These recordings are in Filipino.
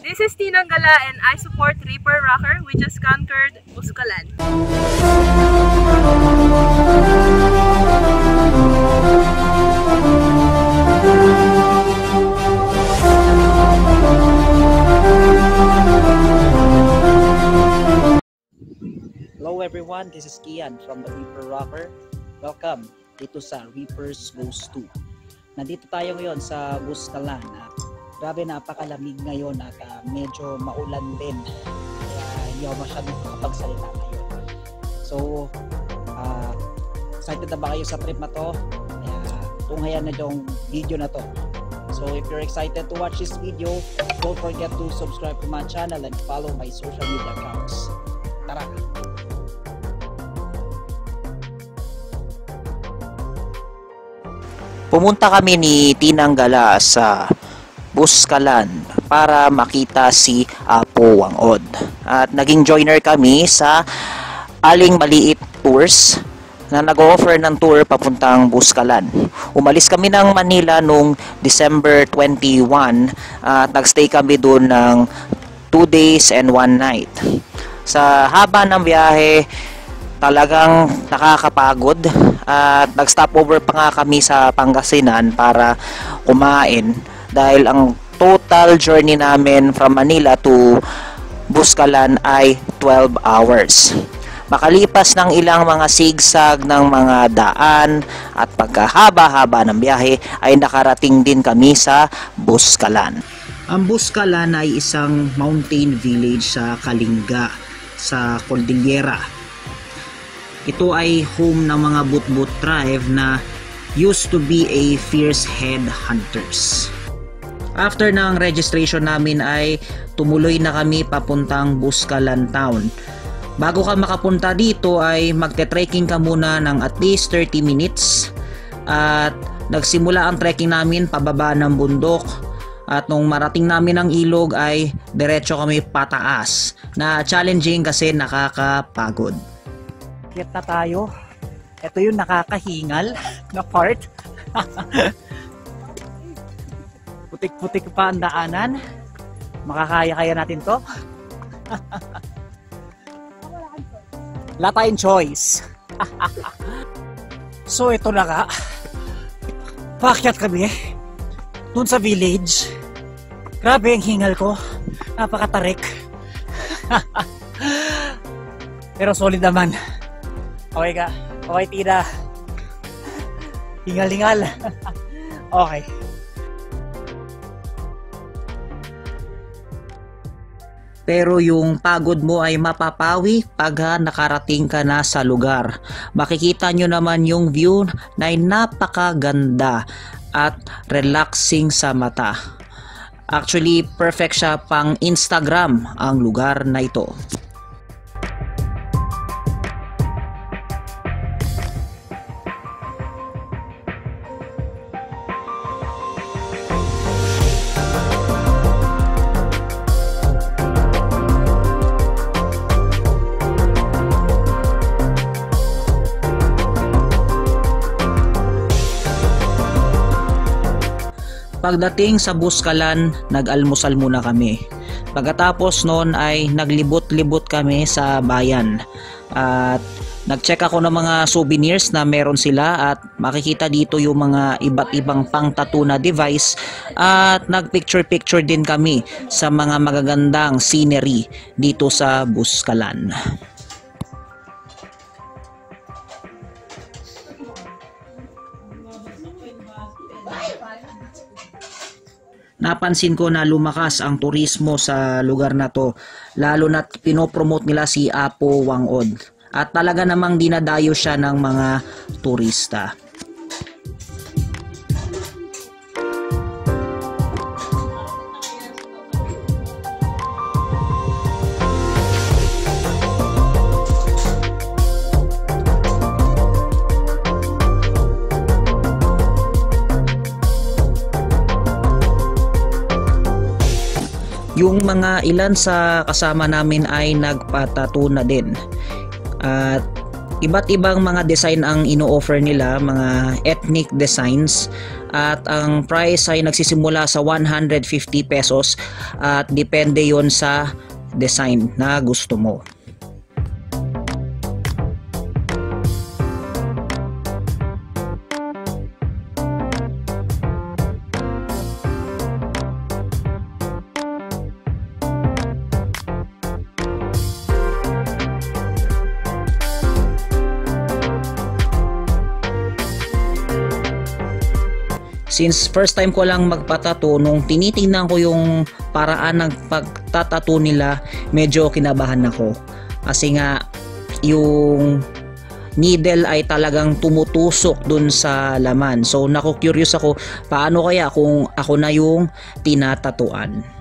This is Tinang Gala and I support Reaper Rocker. We just conquered Buskalan. Hello everyone, this is Kian from the Reaper Rocker. Welcome dito sa Reapers Goes 2. Nandito tayo ngayon sa Buskalan. Grabe, napakalamig ngayon at medyo maulan din. Kaya hindi ako masyadong makapagsalita ngayon. So, excited na ba kayo sa trip na to? Kaya tunghayan na yung video na to. So, if you're excited to watch this video, don't forget to subscribe to my channel and follow my social media accounts. Tara! Pumunta kami ni Tinang Gala sa Buskalan para makita si Apo Wangod. At naging joiner kami sa Aling Maliit Tours na nag-offer ng tour papuntang Buskalan. Umalis kami ng Manila noong December 21 at nagstay kami doon ng 2 days and 1 night. Sa haba ng biyahe, talagang nakakapagod at nag-stopover pa nga kami sa Pangasinan para kumain dahil ang total journey namin from Manila to Buskalan ay 12 hours. Makalipas ng ilang mga sigsag ng mga daan at pagkahaba-haba ng biyahe ay nakarating din kami sa Buskalan. Ang Buskalan ay isang mountain village sa Kalinga sa Cordillera. Ito ay home ng mga Butbut tribe na used to be a fierce headhunters. After ng registration namin ay tumuloy na kami papuntang Buskalan town. Bago ka makapunta dito ay magte-trekking ka muna ng at least 30 minutes at nagsimula ang trekking namin pababa ng bundok at nung marating namin ang ilog ay diretso kami pataas na challenging kasi nakakapagod. Kiyat na tayo. Ito yung nakakahingal na part. Putik-putik pa ang daanan. Makakaya-kaya natin to. Wala tayong choice. So ito na nga. Paakyat kami dun sa village. Grabe ang hingal ko. Napakatarik. Pero solid naman. Okay ka? Okay, Tina? Hingal-hingal. Okay. Pero yung pagod mo ay mapapawi pag nakarating ka na sa lugar. Makikita nyo naman yung view na napakaganda at relaxing sa mata. Actually, perfect siya pang Instagram ang lugar na ito. Pagdating sa Buskalan, nag-almusal muna kami. Pagkatapos noon ay naglibot-libot kami sa bayan. At nag-check ako ng mga souvenirs na meron sila at makikita dito yung mga iba't ibang pang-tattoo na device at nag-picture-picture din kami sa mga magagandang scenery dito sa Buskalan. Napansin ko na lumakas ang turismo sa lugar na to, lalo na pinopromote nila si Apo Wangod at talaga namang dinadayo siya ng mga turista. Yung mga ilan sa kasama namin ay nagpatato na din. At Iba't ibang mga design ang ino-offer nila, mga ethnic designs, at ang price ay nagsisimula sa 150 pesos at depende yon sa design na gusto mo. Since first time ko lang magpatato, nung tinitingnan ko yung paraan ng pagtatato nila, medyo kinabahan ako. Kasi nga, yung needle ay talagang tumutusok dun sa laman. So, naku-curious ako, paano kaya kung ako na yung tinatatuan?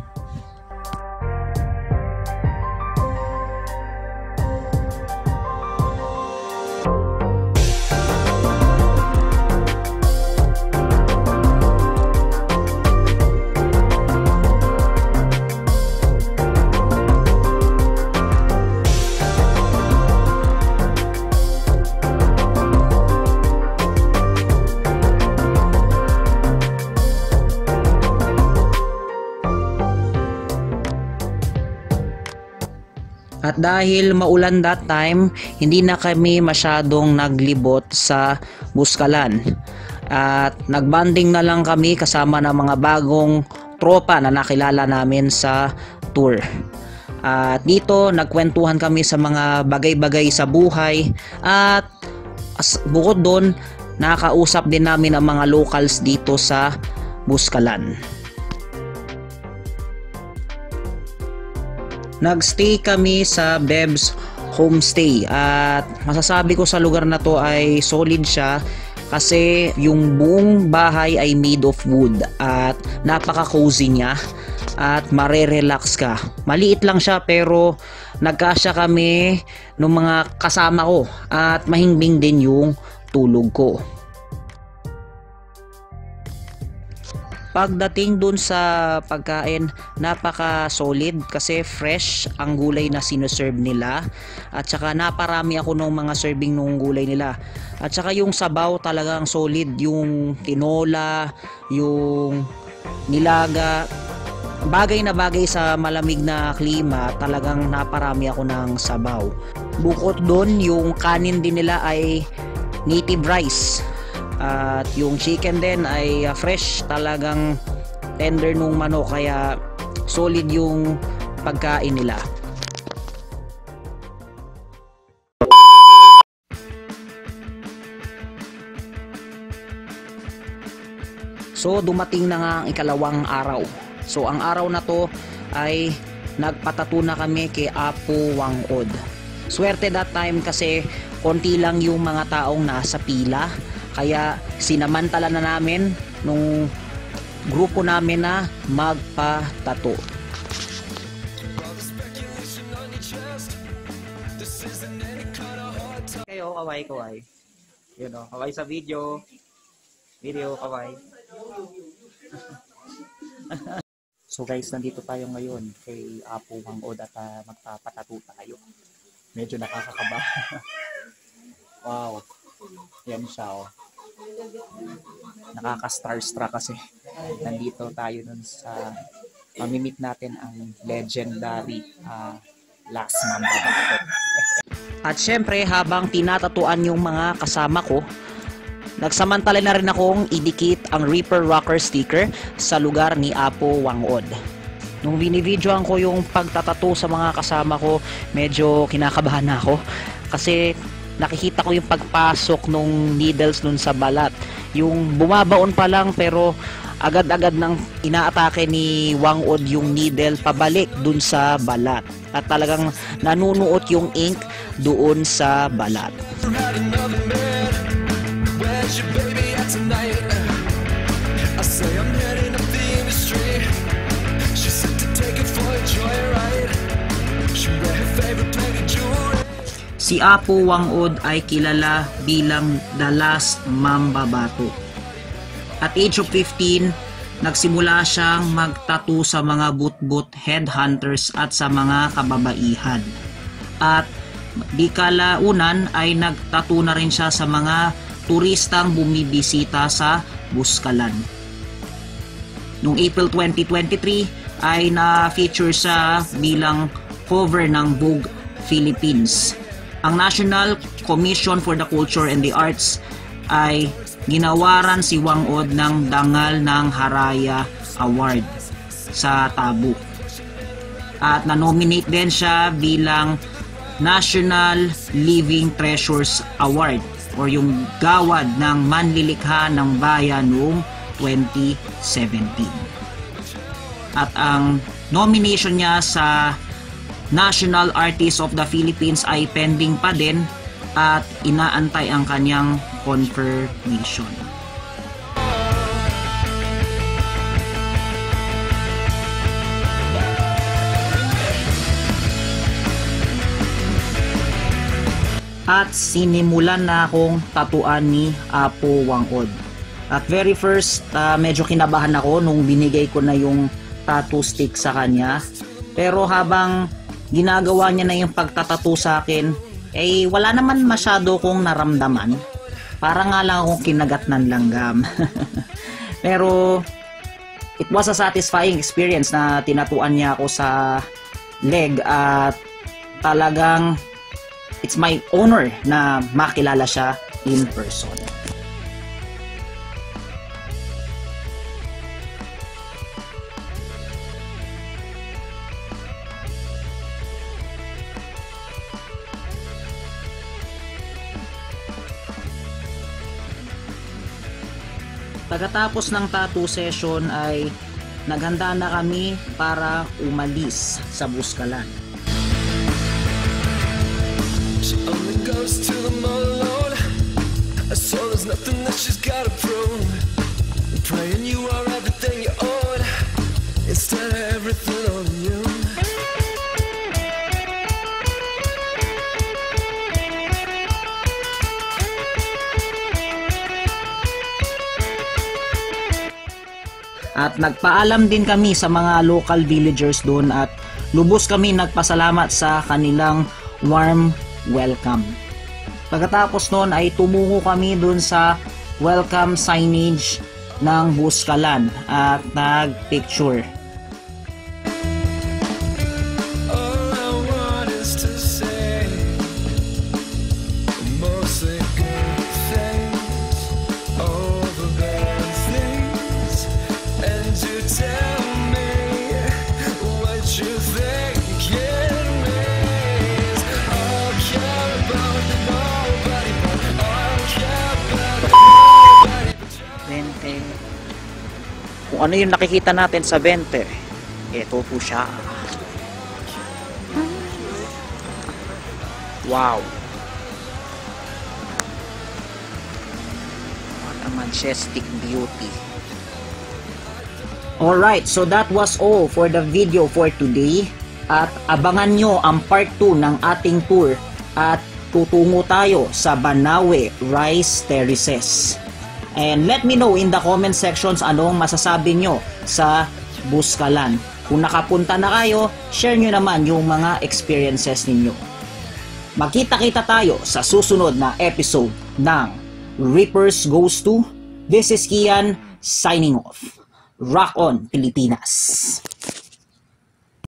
At dahil maulan that time, hindi na kami masyadong naglibot sa Buskalan. At nagbanding na lang kami kasama ng mga bagong tropa na nakilala namin sa tour. At dito nagkwentuhan kami sa mga bagay-bagay sa buhay. At bukod doon, nakausap din namin ang mga locals dito sa Buskalan. Nagstay kami sa Beb's Homestay at masasabi ko sa lugar na to ay solid siya kasi yung buong bahay ay made of wood at napaka-cozy niya at marerelax ka. Maliit lang siya pero nagkasya kami ng mga kasama ko at mahimbing din yung tulog ko. Pagdating dun sa pagkain, napaka solid kasi fresh ang gulay na sinuserve nila at saka naparami ako ng mga serving ng gulay nila at saka yung sabaw talagang solid, yung tinola, yung nilaga, bagay na bagay sa malamig na klima, talagang naparami ako ng sabaw. Bukod dun, yung kanin din nila ay native rice. At yung chicken din ay fresh, talagang tender nung manok kaya solid yung pagkain nila. So dumating na nga ang ikalawang araw. So ang araw na to ay nagpatato na kami kay Apo Wangod. Swerte that time kasi konti lang yung mga taong nasa pila. Kaya sinamantala na namin nung grupo namin na magpatato. Kayo, kaway. Yun o, kaway sa video. Kaway. So guys, nandito tayo ngayon kay Apo Wangod at magpapatato tayo. Medyo nakakakaba. Wow. Yan siya o. Nakaka-starstruck kasi nandito tayo nun sa mamimit natin ang legendary Last Mamba Bato. At syempre habang tinatatuan yung mga kasama ko, nagsamantala na rin akong idikit ang Reaper Rocker sticker sa lugar ni Apo Wangod. Nung binibidyoan ko yung pagtatato sa mga kasama ko, medyo kinakabahan na ako kasi nakikita ko yung pagpasok nung needles nun sa balat. Yung bumabaon pa lang pero agad-agad nang inaatake ni Wangod yung needle pabalik dun sa balat. At talagang nanunuot yung ink doon sa balat. Si Apo Wangod ay kilala bilang The Last Mamba Bato. At age of 15, nagsimula siyang magtattoo sa mga but-but headhunters at sa mga kababaihan. At di kalaunan ay nagtattoo na rin siya sa mga turistang bumibisita sa Buskalan. Noong April 2023 ay na-feature siya bilang cover ng Vogue Philippines. Ang National Commission for the Culture and the Arts ay ginawaran si Wang Od ng dangal ng Haraya Award sa Tabu. At na-nominate din siya bilang National Living Treasures Award or yung gawad ng manlilikha ng bayan noong 2017. At ang nomination niya sa National Artist of the Philippines ay pending pa din at inaantay ang kanyang confirmation. At sinimulan na akong tatuan ni Apo Wang Od. At very first, medyo kinabahan ako nung binigay ko na yung tattoo stick sa kanya. Pero habang ginagawa niya na yung pagtatattoo sa akin, eh wala naman masyado kong naramdaman. Para nga lang akong kinagat ng langgam. Pero it was a satisfying experience na tinatuan niya ako sa leg at talagang it's my honor na makilala siya in person. Pagkatapos ng tattoo session ay naghanda na kami para umalis sa Buskalan. She only goes to the mall alone. So there's nothing that she's gotta prove. Praying you are everything you own instead of everything on you. At nagpaalam din kami sa mga local villagers doon at lubos kami nagpasalamat sa kanilang warm welcome. Pagkatapos noon ay tumungo kami dun sa welcome signage ng Buskalan at nagpicture. All I want is to say mostly good things, all the bad things, and to tell me what you think it means. I'll care about nobody, but I'll care about nobody. 20. Kung ano yung nakikita natin sa 20, ito po siya. Wow! What a majestic beauty. Alright, so that was all for the video for today. At abangan nyo ang part 2 ng ating tour at tutungo tayo sa Banawe Rice Terraces. And let me know in the comment sections anong masasabi nyo sa Buskalan. Kung nakapunta na kayo, share nyo naman yung mga experiences ninyo. Magkita-kita tayo sa susunod na episode ng Rippers Goes To. This is Kian signing off. Rock on, Pilipinas!